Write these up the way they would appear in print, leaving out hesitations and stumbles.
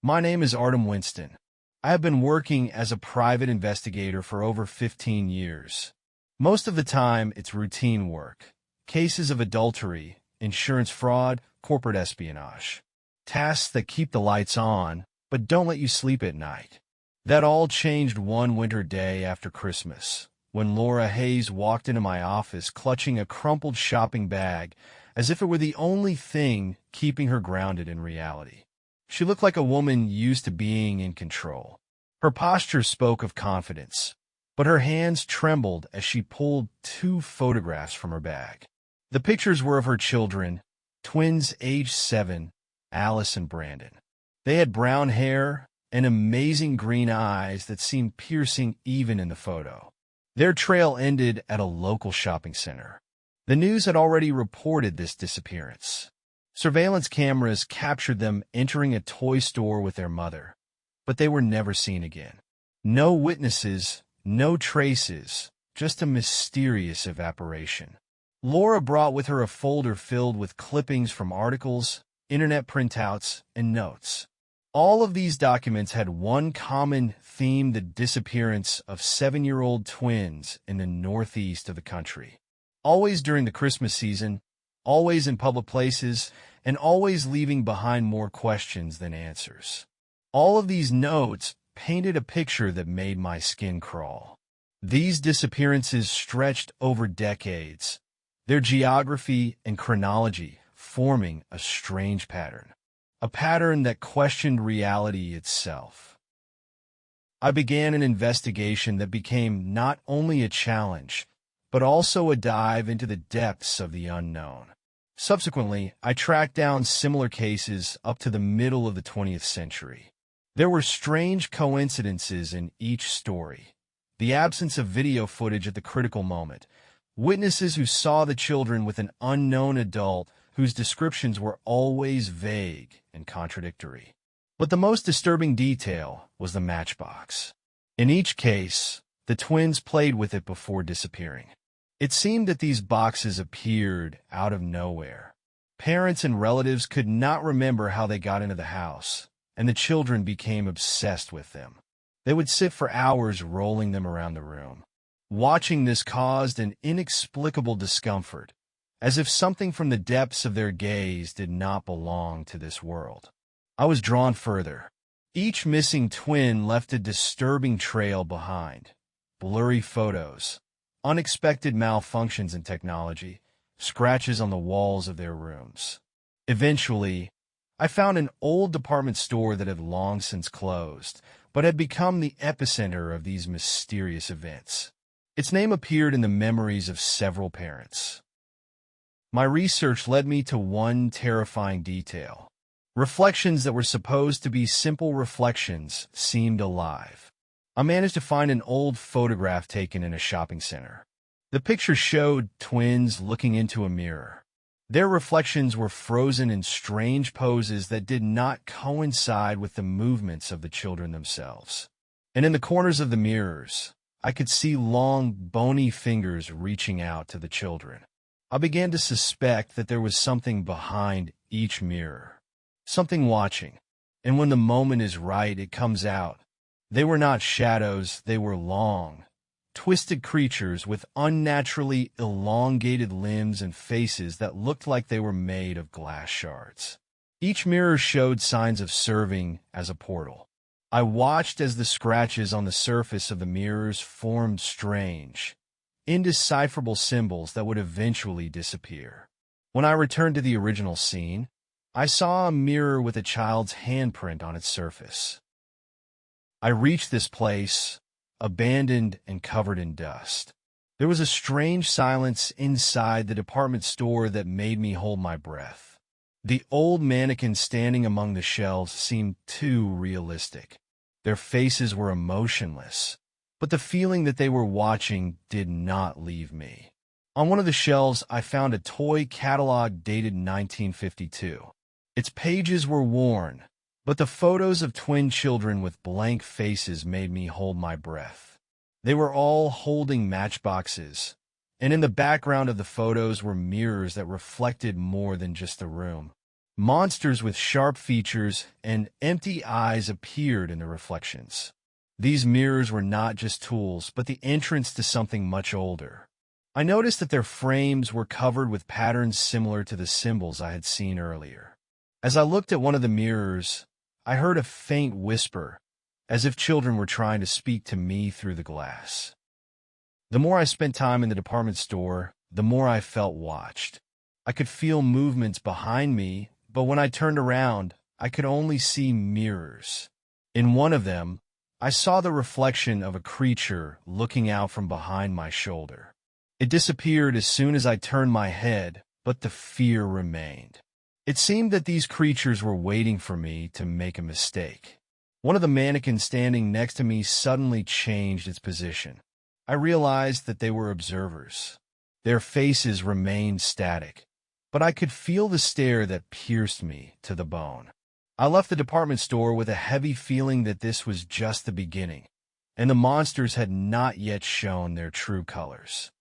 My name is Artem Winston. I have been working as a private investigator for over 15 years. Most of the time, it's routine work. Cases of adultery, insurance fraud, corporate espionage. Tasks that keep the lights on, but don't let you sleep at night. That all changed one winter day after Christmas, when Laura Hayes walked into my office clutching a crumpled shopping bag as if it were the only thing keeping her grounded in reality. She looked like a woman used to being in control. Her posture spoke of confidence, but her hands trembled as she pulled two photographs from her bag. The pictures were of her children, twins aged 7, Alice and Brandon. They had brown hair and amazing green eyes that seemed piercing even in the photo. Their trail ended at a local shopping center. The news had already reported this disappearance. Surveillance cameras captured them entering a toy store with their mother, but they were never seen again. No witnesses, no traces, just a mysterious evaporation. Laura brought with her a folder filled with clippings from articles, internet printouts, and notes. All of these documents had one common theme: the disappearance of 7-year-old twins in the northeast of the country. Always during the Christmas season, always in public places, and always leaving behind more questions than answers. All of these notes painted a picture that made my skin crawl. These disappearances stretched over decades, their geography and chronology forming a strange pattern. A pattern that questioned reality itself. I began an investigation that became not only a challenge, but also a dive into the depths of the unknown. Subsequently, I tracked down similar cases up to the middle of the 20th century. There were strange coincidences in each story. The absence of video footage at the critical moment, witnesses who saw the children with an unknown adult whose descriptions were always vague and contradictory. But the most disturbing detail was the matchbox. In each case, the twins played with it before disappearing. It seemed that these boxes appeared out of nowhere. Parents and relatives could not remember how they got into the house, and the children became obsessed with them. They would sit for hours rolling them around the room. Watching this caused an inexplicable discomfort, as if something from the depths of their gaze did not belong to this world. I was drawn further. Each missing twin left a disturbing trail behind. Blurry photos, unexpected malfunctions in technology, scratches on the walls of their rooms. Eventually, I found an old department store that had long since closed, but had become the epicenter of these mysterious events. Its name appeared in the memories of several parents. My research led me to one terrifying detail. Reflections that were supposed to be simple reflections seemed alive. I managed to find an old photograph taken in a shopping center. The picture showed twins looking into a mirror. Their reflections were frozen in strange poses that did not coincide with the movements of the children themselves. And in the corners of the mirrors, I could see long, bony fingers reaching out to the children. I began to suspect that there was something behind each mirror, something watching, and when the moment is right, it comes out. They were not shadows, they were long, twisted creatures with unnaturally elongated limbs and faces that looked like they were made of glass shards. Each mirror showed signs of serving as a portal. I watched as the scratches on the surface of the mirrors formed strange, indecipherable symbols that would eventually disappear. When I returned to the original scene, I saw a mirror with a child's handprint on its surface. I reached this place, abandoned and covered in dust. There was a strange silence inside the department store that made me hold my breath. The old mannequins standing among the shelves seemed too realistic. Their faces were emotionless, but the feeling that they were watching did not leave me. On one of the shelves, I found a toy catalog dated 1952. Its pages were worn, but the photos of twin children with blank faces made me hold my breath. They were all holding matchboxes, and in the background of the photos were mirrors that reflected more than just the room. Monsters with sharp features and empty eyes appeared in the reflections. These mirrors were not just tools, but the entrance to something much older. I noticed that their frames were covered with patterns similar to the symbols I had seen earlier. As I looked at one of the mirrors, I heard a faint whisper, as if children were trying to speak to me through the glass. The more I spent time in the department store, the more I felt watched. I could feel movements behind me, but when I turned around, I could only see mirrors. In one of them, I saw the reflection of a creature looking out from behind my shoulder. It disappeared as soon as I turned my head, but the fear remained. It seemed that these creatures were waiting for me to make a mistake. One of the mannequins standing next to me suddenly changed its position. I realized that they were observers. Their faces remained static, but I could feel the stare that pierced me to the bone. I left the department store with a heavy feeling that this was just the beginning, and the monsters had not yet shown their true colors.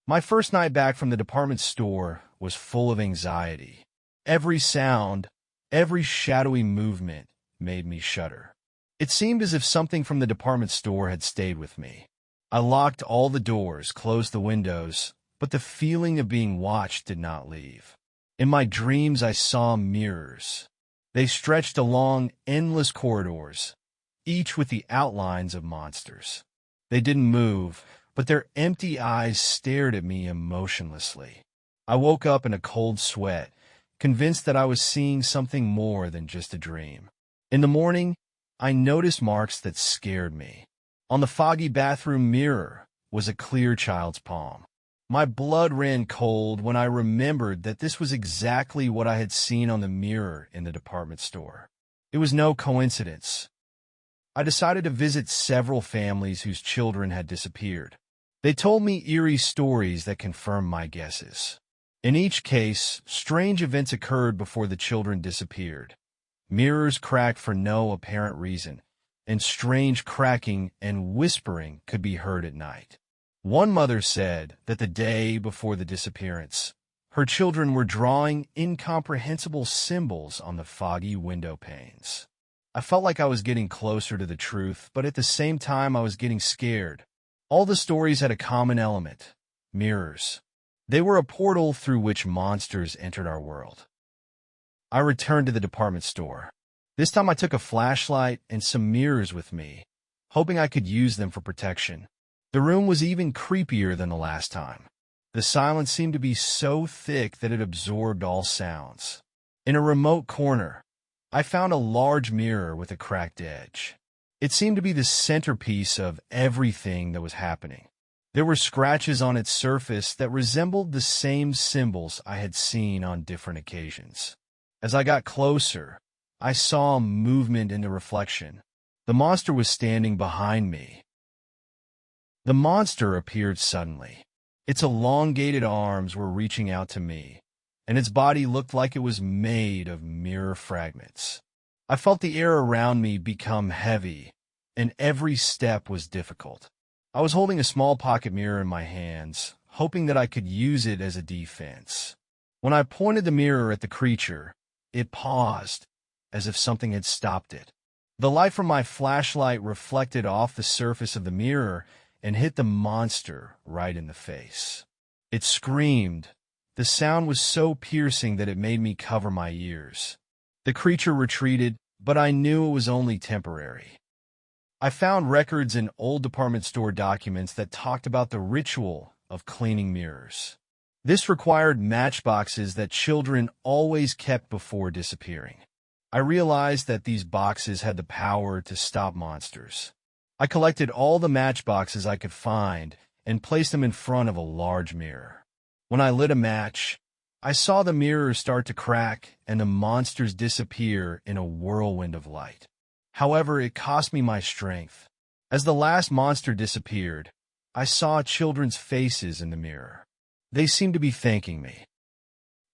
My first night back from the department store was full of anxiety. Every sound, every shadowy movement made me shudder. It seemed as if something from the department store had stayed with me. I locked all the doors, closed the windows, but the feeling of being watched did not leave. In my dreams, I saw mirrors. They stretched along endless corridors, each with the outlines of monsters. They didn't move, but their empty eyes stared at me emotionlessly. I woke up in a cold sweat, convinced that I was seeing something more than just a dream. In the morning, I noticed marks that scared me. On the foggy bathroom mirror was a clear child's palm. My blood ran cold when I remembered that this was exactly what I had seen on the mirror in the department store. It was no coincidence. I decided to visit several families whose children had disappeared. They told me eerie stories that confirmed my guesses. In each case, strange events occurred before the children disappeared. Mirrors cracked for no apparent reason, and strange cracking and whispering could be heard at night. One mother said that the day before the disappearance, her children were drawing incomprehensible symbols on the foggy window panes. I felt like I was getting closer to the truth, but at the same time I was getting scared. All the stories had a common element: mirrors. They were a portal through which monsters entered our world. I returned to the department store. This time I took a flashlight and some mirrors with me, hoping I could use them for protection. The room was even creepier than the last time. The silence seemed to be so thick that it absorbed all sounds. In a remote corner, I found a large mirror with a cracked edge. It seemed to be the centerpiece of everything that was happening. There were scratches on its surface that resembled the same symbols I had seen on different occasions. As I got closer, I saw movement in the reflection. The monster was standing behind me. The monster appeared suddenly. Its elongated arms were reaching out to me, and its body looked like it was made of mirror fragments. I felt the air around me become heavy, and every step was difficult. I was holding a small pocket mirror in my hands, hoping that I could use it as a defense. When I pointed the mirror at the creature, it paused, as if something had stopped it. The light from my flashlight reflected off the surface of the mirror and hit the monster right in the face. It screamed. The sound was so piercing that it made me cover my ears. The creature retreated, but I knew it was only temporary. I found records in old department store documents that talked about the ritual of cleaning mirrors. This required matchboxes that children always kept before disappearing. I realized that these boxes had the power to stop monsters. I collected all the matchboxes I could find and placed them in front of a large mirror. When I lit a match, I saw the mirror start to crack and the monsters disappear in a whirlwind of light. However, it cost me my strength. As the last monster disappeared, I saw children's faces in the mirror. They seemed to be thanking me.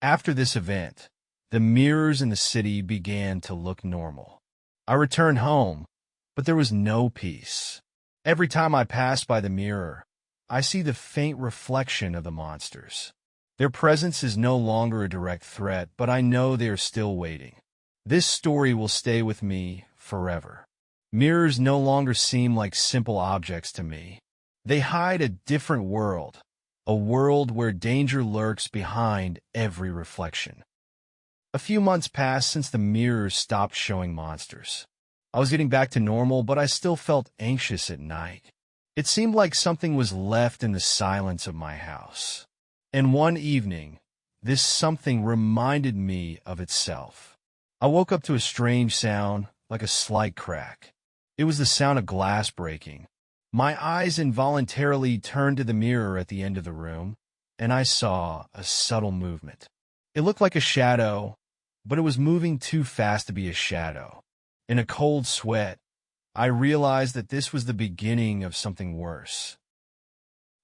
After this event, the mirrors in the city began to look normal. I returned home, but there was no peace. Every time I passed by the mirror, I see the faint reflection of the monsters. Their presence is no longer a direct threat, but I know they are still waiting. This story will stay with me forever. Mirrors no longer seem like simple objects to me. They hide a different world, a world where danger lurks behind every reflection. A few months passed since the mirrors stopped showing monsters. I was getting back to normal, but I still felt anxious at night. It seemed like something was left in the silence of my house. And one evening, this something reminded me of itself. I woke up to a strange sound, like a slight crack. It was the sound of glass breaking. My eyes involuntarily turned to the mirror at the end of the room, and I saw a subtle movement. It looked like a shadow, but it was moving too fast to be a shadow. In a cold sweat, I realized that this was the beginning of something worse.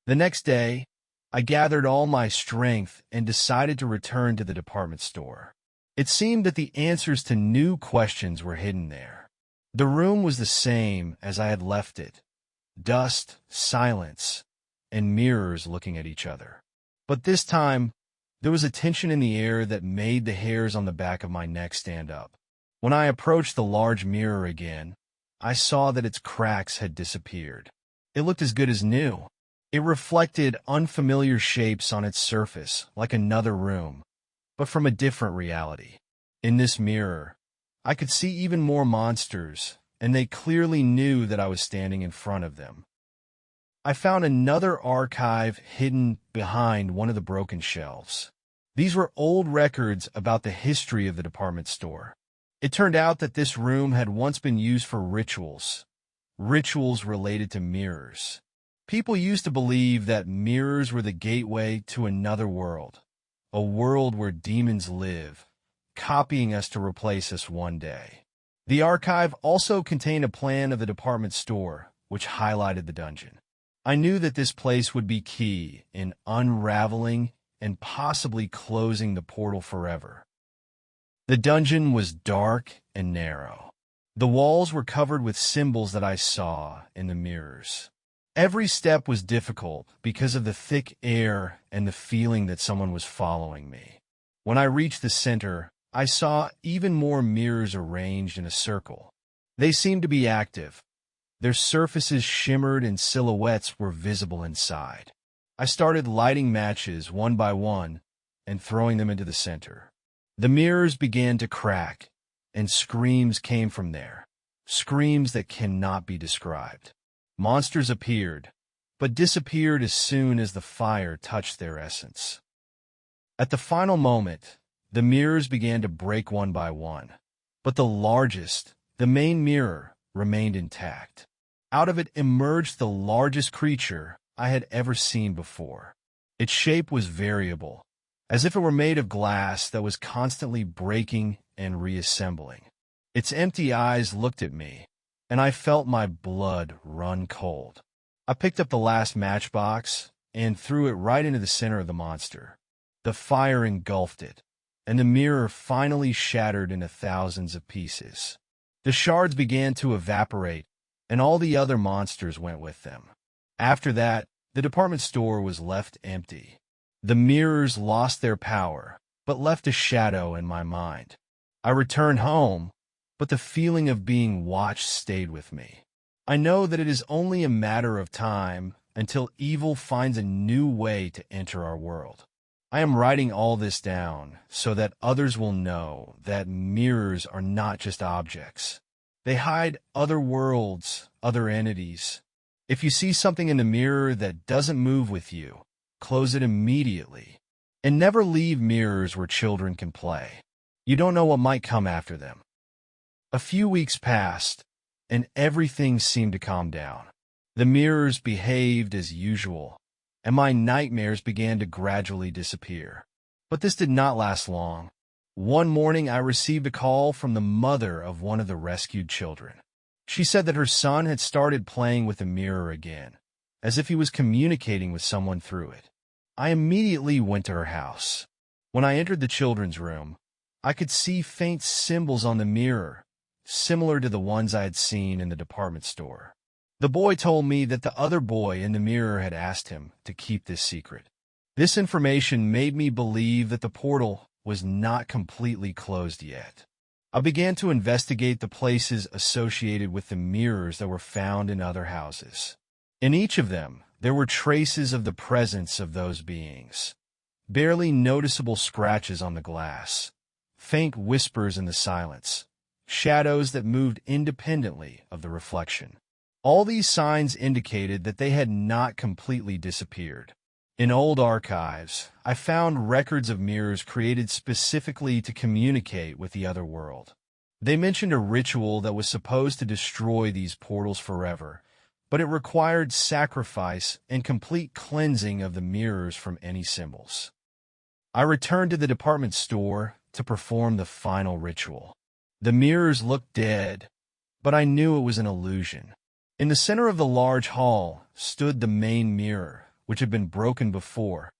The next day, I gathered all my strength and decided to return to the department store. It seemed that the answers to new questions were hidden there. The room was the same as I had left it. Dust, silence, and mirrors looking at each other. But this time, there was a tension in the air that made the hairs on the back of my neck stand up. When I approached the large mirror again, I saw that its cracks had disappeared. It looked as good as new. It reflected unfamiliar shapes on its surface, like another room, but from a different reality. In this mirror, I could see even more monsters, and they clearly knew that I was standing in front of them. I found another archive hidden behind one of the broken shelves. These were old records about the history of the department store. It turned out that this room had once been used for rituals related to mirrors. People used to believe that mirrors were the gateway to another world, a world where demons live, copying us to replace us one day. The archive also contained a plan of the department store, which highlighted the dungeon. I knew that this place would be key in unraveling and possibly closing the portal forever. The dungeon was dark and narrow. The walls were covered with symbols that I saw in the mirrors. Every step was difficult because of the thick air and the feeling that someone was following me. When I reached the center, I saw even more mirrors arranged in a circle. They seemed to be active. Their surfaces shimmered and silhouettes were visible inside. I started lighting matches one by one and throwing them into the center. The mirrors began to crack, and screams came from there, screams that cannot be described. Monsters appeared, but disappeared as soon as the fire touched their essence. At the final moment, the mirrors began to break one by one, but the largest, the main mirror, remained intact. Out of it emerged the largest creature I had ever seen before. Its shape was variable, as if it were made of glass that was constantly breaking and reassembling. Its empty eyes looked at me, and I felt my blood run cold. I picked up the last matchbox and threw it right into the center of the monster. The fire engulfed it, and the mirror finally shattered into thousands of pieces. The shards began to evaporate, and all the other monsters went with them. After that, the department store was left empty. The mirrors lost their power, but left a shadow in my mind. I returned home, but the feeling of being watched stayed with me. I know that it is only a matter of time until evil finds a new way to enter our world. I am writing all this down so that others will know that mirrors are not just objects. They hide other worlds, other entities. If you see something in the mirror that doesn't move with you, close it immediately. And never leave mirrors where children can play. You don't know what might come after them. A few weeks passed, and everything seemed to calm down. The mirrors behaved as usual, and my nightmares began to gradually disappear. But this did not last long. One morning, I received a call from the mother of one of the rescued children. She said that her son had started playing with the mirror again, as if he was communicating with someone through it. I immediately went to her house. When I entered the children's room, I could see faint symbols on the mirror, similar to the ones I had seen in the department store. The boy told me that the other boy in the mirror had asked him to keep this secret. This information made me believe that the portal was not completely closed yet. I began to investigate the places associated with the mirrors that were found in other houses. In each of them, there were traces of the presence of those beings. Barely noticeable scratches on the glass, faint whispers in the silence, shadows that moved independently of the reflection. All these signs indicated that they had not completely disappeared. In old archives, I found records of mirrors created specifically to communicate with the other world. They mentioned a ritual that was supposed to destroy these portals forever, but it required sacrifice and complete cleansing of the mirrors from any symbols. I returned to the department store to perform the final ritual. The mirrors looked dead, but I knew it was an illusion. In the center of the large hall stood the main mirror, which had been broken before,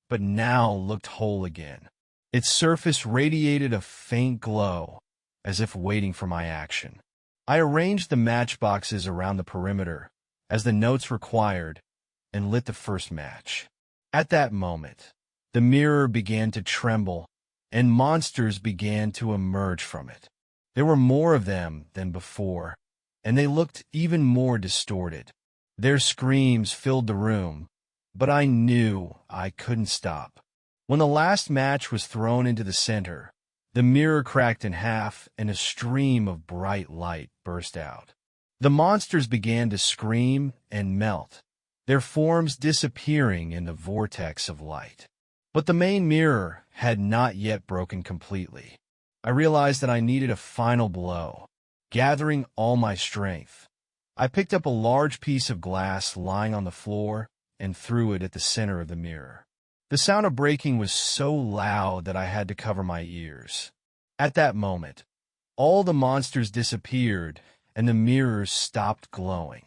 but now looked whole again. Its surface radiated a faint glow, as if waiting for my action. I arranged the matchboxes around the perimeter, as the notes required, and lit the first match. At that moment, the mirror began to tremble, and monsters began to emerge from it. There were more of them than before, and they looked even more distorted. Their screams filled the room, but I knew I couldn't stop. When the last match was thrown into the center, the mirror cracked in half and a stream of bright light burst out. The monsters began to scream and melt, their forms disappearing in the vortex of light. But the main mirror had not yet broken completely. I realized that I needed a final blow. Gathering all my strength, I picked up a large piece of glass lying on the floor and threw it at the center of the mirror. The sound of breaking was so loud that I had to cover my ears. At that moment, all the monsters disappeared and the mirrors stopped glowing.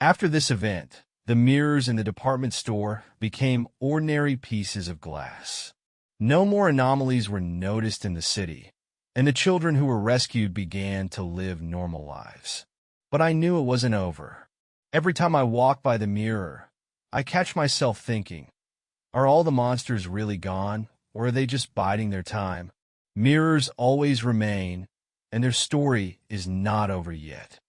After this event, the mirrors in the department store became ordinary pieces of glass. No more anomalies were noticed in the city, and the children who were rescued began to live normal lives. But I knew it wasn't over. Every time I walk by the mirror, I catch myself thinking, are all the monsters really gone, or are they just biding their time? Mirrors always remain, and their story is not over yet.